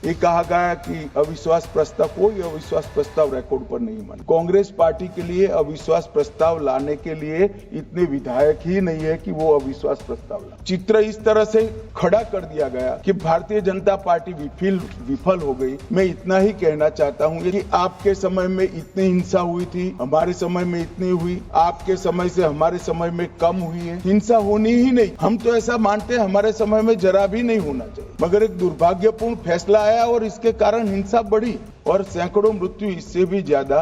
ये कहा गया कि अविश्वास प्रस्ताव, कोई अविश्वास प्रस्ताव रिकॉर्ड पर नहीं माना। कांग्रेस पार्टी के लिए अविश्वास प्रस्ताव लाने के लिए इतने विधायक ही नहीं है कि वो अविश्वास प्रस्ताव ला। चित्र इस तरह से खड़ा कर दिया गया कि भारतीय जनता पार्टी विफल हो गई। मैं इतना ही कहना चाहता हूँ कि आपके समय में इतनी हिंसा हुई थी, हमारे समय में इतनी हुई, आपके समय से हमारे समय में कम हुई है। हिंसा होनी ही नहीं, हम तो ऐसा मानते हैं हमारे समय में जरा भी नहीं होना चाहिए, मगर एक दुर्भाग्यपूर्ण फैसला आया और इसके कारण हिंसा बढ़ी और सैकड़ों मृत्यु। इससे भी ज्यादा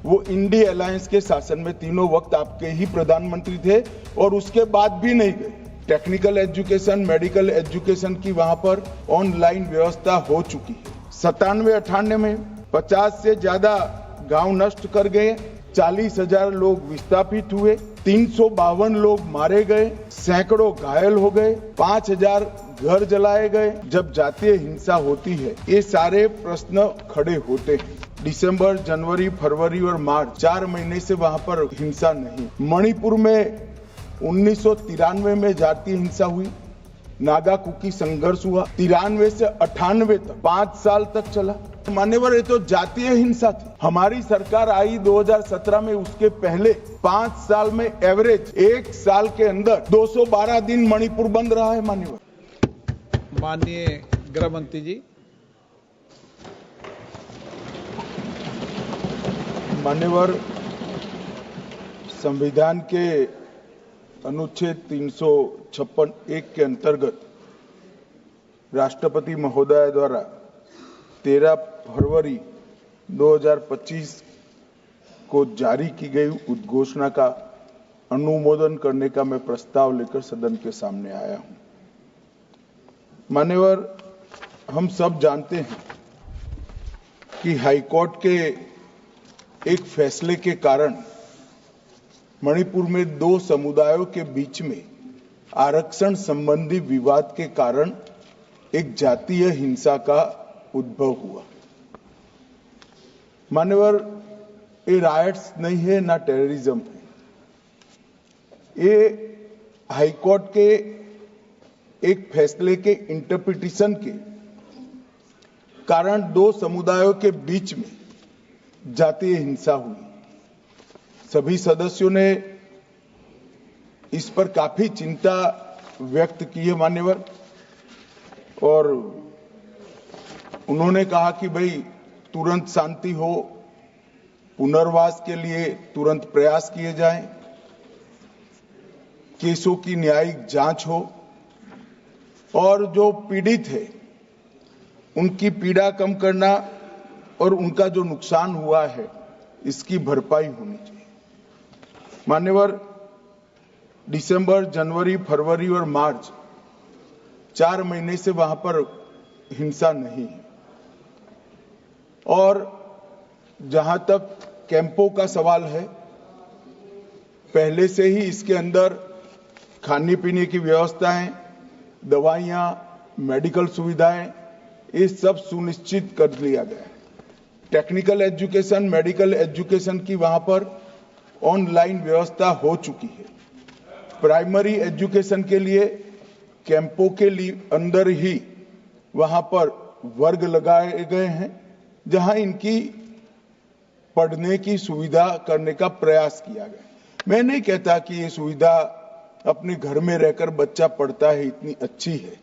वो इंडिया अलायंस के शासन में तीनों वक्त आपके ही प्रधानमंत्री थे और उसके बाद भी नहीं गए। टेक्निकल एजुकेशन, मेडिकल एजुकेशन की वहां पर ऑनलाइन व्यवस्था हो चुकी है। 97-98 में 50 से ज्यादा गांव नष्ट कर गए, 40,000 लोग विस्थापित हुए, 352 लोग मारे गए, सैकड़ों घायल हो गए, 5,000 घर जलाए गए। जब जातीय हिंसा होती है ये सारे प्रश्न खड़े होते हैं। दिसंबर, जनवरी, फरवरी और मार्च 4 महीने से वहां पर हिंसा नहीं। मणिपुर में 1993 में जातीय हिंसा हुई, नागा कुकी संघर्ष हुआ, 93 से 98 तक 5 साल तक चला। मान्यवर, ये तो जातीय हिंसा थी। हमारी सरकार आई 2017 में, उसके पहले 5 साल में एवरेज 1 साल के अंदर 212 दिन मणिपुर बंद रहा है। मान्यवर, माननीय गृह मंत्री जी। मान्यवर, संविधान के अनुच्छेद 356(1) के अंतर्गत राष्ट्रपति महोदय द्वारा 13 फरवरी 2025 को जारी की गई उद्घोषणा का अनुमोदन करने का मैं प्रस्ताव लेकर सदन के सामने आया हूं। मान्यवर, हम सब जानते हैं कि हाईकोर्ट के एक फैसले के कारण मणिपुर में 2 समुदायों के बीच में आरक्षण संबंधी विवाद के कारण एक जातीय हिंसा का उद्भव हुआ। मान्यवर, ये रायट्स नहीं है ना टेररिज्म है, ये हाईकोर्ट के एक फैसले के इंटरप्रिटेशन के कारण 2 समुदायों के बीच में जातीय हिंसा हुई। सभी सदस्यों ने इस पर काफी चिंता व्यक्त की है मान्यवर, और उन्होंने कहा कि भाई तुरंत शांति हो, पुनर्वास के लिए तुरंत प्रयास किए जाएं, केसों की न्यायिक जांच हो और जो पीड़ित है उनकी पीड़ा कम करना और उनका जो नुकसान हुआ है इसकी भरपाई होनी चाहिए। मान्यवर, दिसंबर, जनवरी, फरवरी और मार्च 4 महीने से वहां पर हिंसा नहीं है। और जहां तक कैंपों का सवाल है, पहले से ही इसके अंदर खाने पीने की व्यवस्थाएं, दवाइयां, मेडिकल सुविधाएं, ये सब सुनिश्चित कर लिया गया है। टेक्निकल एजुकेशन, मेडिकल एजुकेशन की वहां पर ऑनलाइन व्यवस्था हो चुकी है। प्राइमरी एजुकेशन के लिए कैंपों के लिए अंदर ही वहां पर वर्ग लगाए गए हैं जहां इनकी पढ़ने की सुविधा करने का प्रयास किया गया। मैं नहीं कहता कि ये सुविधा अपने घर में रहकर बच्चा पढ़ता है इतनी अच्छी है,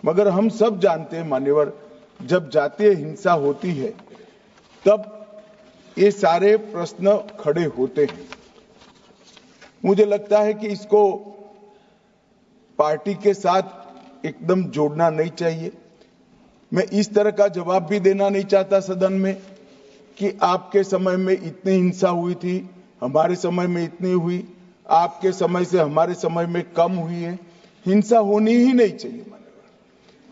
मगर हम सब जानते हैं मान्यवर, जब जातीय हिंसा होती है तब ये सारे प्रश्न खड़े होते हैं। मुझे लगता है कि इसको पार्टी के साथ एकदम जोड़ना नहीं चाहिए। मैं इस तरह का जवाब भी देना नहीं चाहता सदन में कि आपके समय में इतनी हिंसा हुई थी, हमारे समय में इतनी हुई, आपके समय से हमारे समय में कम हुई है। हिंसा होनी ही नहीं चाहिए।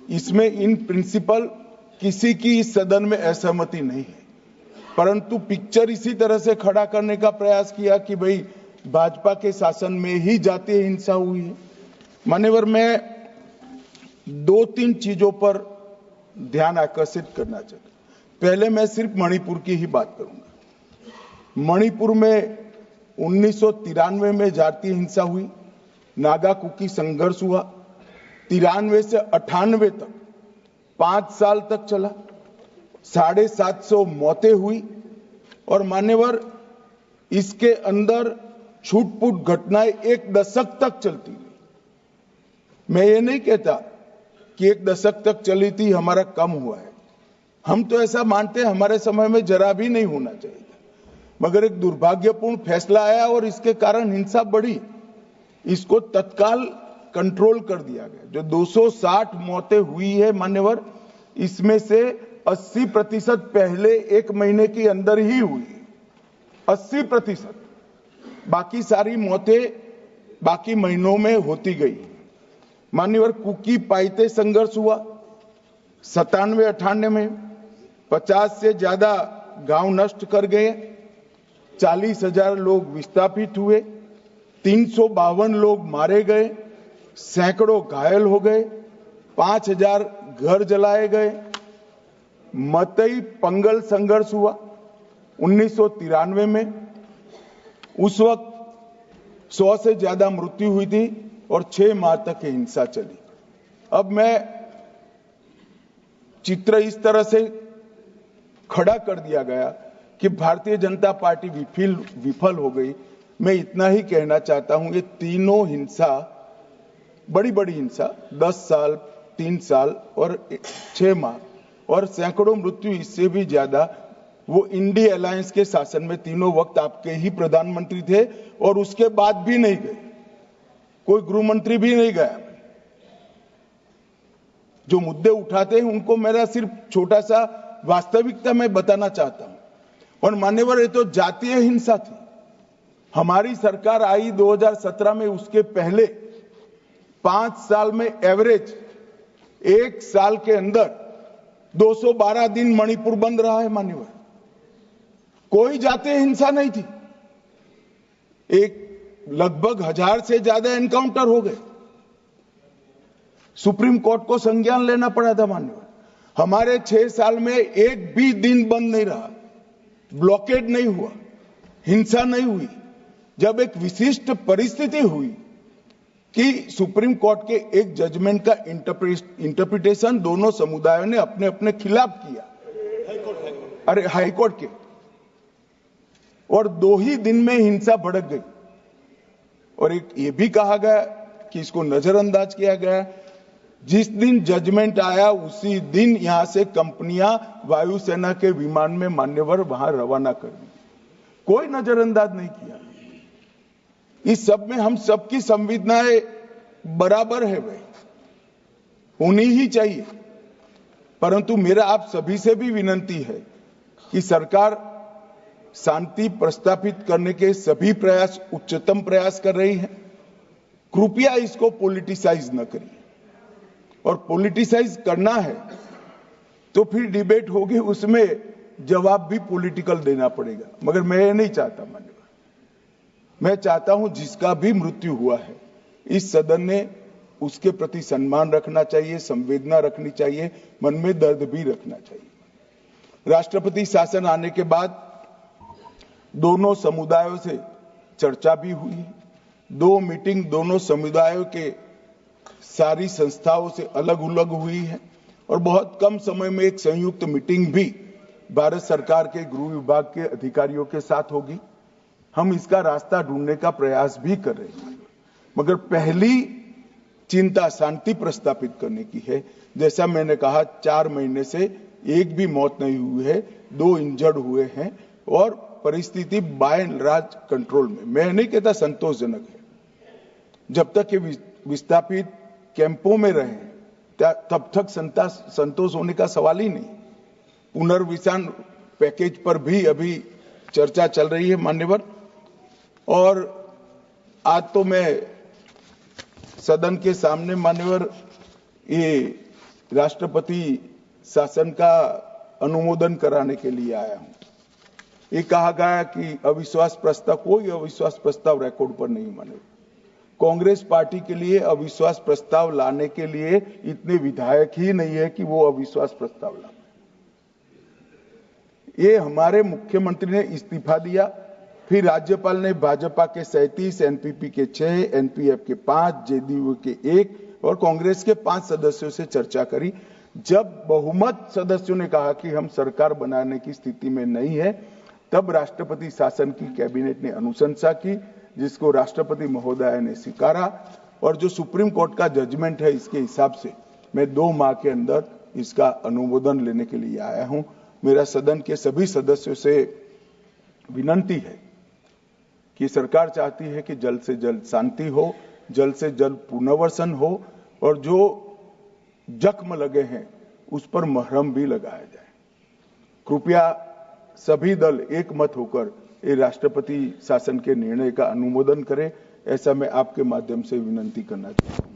इसमें इन प्रिंसिपल किसी की इस सदन में असहमति नहीं है, परंतु पिक्चर इसी तरह से खड़ा करने का प्रयास किया कि भाई भाजपा के शासन में ही जातीय हिंसा हुई है। मान्यवर, मैं 2-3 चीजों पर ध्यान आकर्षित करना चाहता हूं। पहले मैं सिर्फ मणिपुर की ही बात करूंगा। मणिपुर में 1993 में जातीय हिंसा हुई, नागा कुकी संघर्ष हुआ, 93 से 98 तक 5 साल तक चला, 750 मौतें हुई और मान्यवर इसके अंदर छूट-फूट घटनाएं 1 दशक तक चलती रही। मैं ये नहीं कहता कि 1 दशक तक चली थी हमारा कम हुआ है, हम तो ऐसा मानते हैं हमारे समय में जरा भी नहीं होना चाहिए, मगर एक दुर्भाग्यपूर्ण फैसला आया और इसके कारण हिंसा बढ़ी। इसको तत्काल कंट्रोल कर दिया गया। जो 260 मौतें हुई है मान्यवर, इसमें से 80% पहले 1 महीने के अंदर ही हुई, 80%। बाकी सारी मौतें बाकी महीनों में होती गई। मान्यवर कुकी पाइते संघर्ष हुआ 97-98 में, 50 से ज्यादा गांव नष्ट कर गए, 40,000 लोग विस्थापित हुए, 352 लोग मारे गए, सैकड़ों घायल हो गए, 5,000 घर जलाए गए। मतई पंगल संघर्ष हुआ 1993 में, उस वक्त 100 से ज्यादा मृत्यु हुई थी और 6 माह तक हिंसा चली। अब मैं चित्र इस तरह से खड़ा कर दिया गया कि भारतीय जनता पार्टी विफल हो गई। मैं इतना ही कहना चाहता हूं, ये तीनों हिंसा, बड़ी बड़ी हिंसा, 10 साल, 3 साल और 6 माह और सैकड़ों मृत्यु इससे भी ज्यादा, वो इंडिया अलायंस के शासन में तीनों वक्त आपके ही प्रधानमंत्री थे और उसके बाद भी नहीं गए, कोई गृह मंत्री भी नहीं गया। जो मुद्दे उठाते हैं उनको मेरा सिर्फ छोटा सा वास्तविकता मैं बताना चाहता हूं। और मान्यवर, ये तो जातीय हिंसा थी। हमारी सरकार आई 2017 में, उसके पहले 5 साल में एवरेज 1 साल के अंदर 212 दिन मणिपुर बंद रहा है मान्यवर। कोई जातीय हिंसा नहीं थी। लगभग 1000 से ज्यादा एनकाउंटर हो गए। सुप्रीम कोर्ट को संज्ञान लेना पड़ा था मान्यवर। हमारे 6 साल में एक भी दिन बंद नहीं रहा, ब्लॉकेड नहीं हुआ, हिंसा नहीं हुई। जब एक विशिष्ट परिस्थिति हुई कि सुप्रीम कोर्ट के एक जजमेंट का इंटरप्रिटेशन दोनों समुदायों ने अपने अपने खिलाफ किया, अरे हाईकोर्ट के, और 2 ही दिन में हिंसा भड़क गई। और एक ये भी कहा गया कि इसको नजरअंदाज किया गया। जिस दिन जजमेंट आया उसी दिन यहां से कंपनियां वायुसेना के विमान में मान्यवर वहां रवाना कर दी। कोई नजरअंदाज नहीं किया। इस सब में हम सबकी संवेदनाएं बराबर है भाई, होनी ही चाहिए। परंतु मेरा आप सभी से भी विनती है कि सरकार शांति प्रस्थापित करने के सभी प्रयास, उच्चतम प्रयास कर रही है। कृपया इसको पॉलिटिसाइज न करिए, और पॉलिटिसाइज करना है तो फिर डिबेट होगी, उसमें जवाब भी पॉलिटिकल देना पड़ेगा। मगर मैं ये नहीं चाहता मान्यवर। मैं चाहता हूं जिसका भी मृत्यु हुआ है, इस सदन ने उसके प्रति सम्मान रखना चाहिए, संवेदना रखनी चाहिए, मन में दर्द भी रखना चाहिए। राष्ट्रपति शासन आने के बाद दोनों समुदायों से चर्चा भी हुई। 2 मीटिंग दोनों समुदायों के सारी संस्थाओं से अलग अलग हुई है और बहुत कम समय में एक संयुक्त मीटिंग भी भारत सरकार के गृह विभाग के अधिकारियों के साथ होगी। हम इसका रास्ता ढूंढने का प्रयास भी कर रहे हैं। मगर पहली चिंता शांति प्रस्थापित करने की है। जैसा मैंने कहा, 4 महीने से एक भी मौत नहीं हुई है, 2 इंजर्ड हुए हैं और परिस्थिति बाय एंड लार्ज कंट्रोल में। मैं नहीं कहता संतोषजनक है। जब तक ये विस्थापित कैंपों में रहे तब तक संतोष होने का सवाल ही नहीं। पुनर्विसान पैकेज पर भी अभी चर्चा चल रही है मान्यवर। और आज तो मैं सदन के सामने मान्यवर ये राष्ट्रपति शासन का अनुमोदन कराने के लिए आया हूं। ये कहा गया कि अविश्वास प्रस्ताव, कोई अविश्वास प्रस्ताव रिकॉर्ड पर नहीं माने। कांग्रेस पार्टी के लिए अविश्वास प्रस्ताव लाने के लिए इतने विधायक ही नहीं है कि वो अविश्वास प्रस्ताव लाए। ये हमारे मुख्यमंत्री ने इस्तीफा दिया, फिर राज्यपाल ने भाजपा के 37, एनपीपी के 6, एनपीएफ के 5, जेडीयू के 1 और कांग्रेस के 5 सदस्यों से चर्चा करी, जब बहुमत सदस्यों ने कहा कि हम सरकार बनाने की स्थिति में नहीं है, तब राष्ट्रपति शासन की कैबिनेट ने अनुशंसा की, जिसको राष्ट्रपति महोदय ने स्वीकारा और जो सुप्रीम कोर्ट का जजमेंट है, इसके हिसाब से मैं 2 माह के अंदर इसका अनुमोदन लेने के लिए आया हूं। मेरा सदन के सभी सदस्यों से विनंती है कि सरकार चाहती है कि जल्द से जल्द शांति हो, जल्द से जल्द पुनर्वसन हो और जो जख्म लगे हैं उस पर मरहम भी लगाया जाए। कृपया सभी दल एक मत होकर ये राष्ट्रपति शासन के निर्णय का अनुमोदन करें, ऐसा मैं आपके माध्यम से विनंती करना चाहता हूं।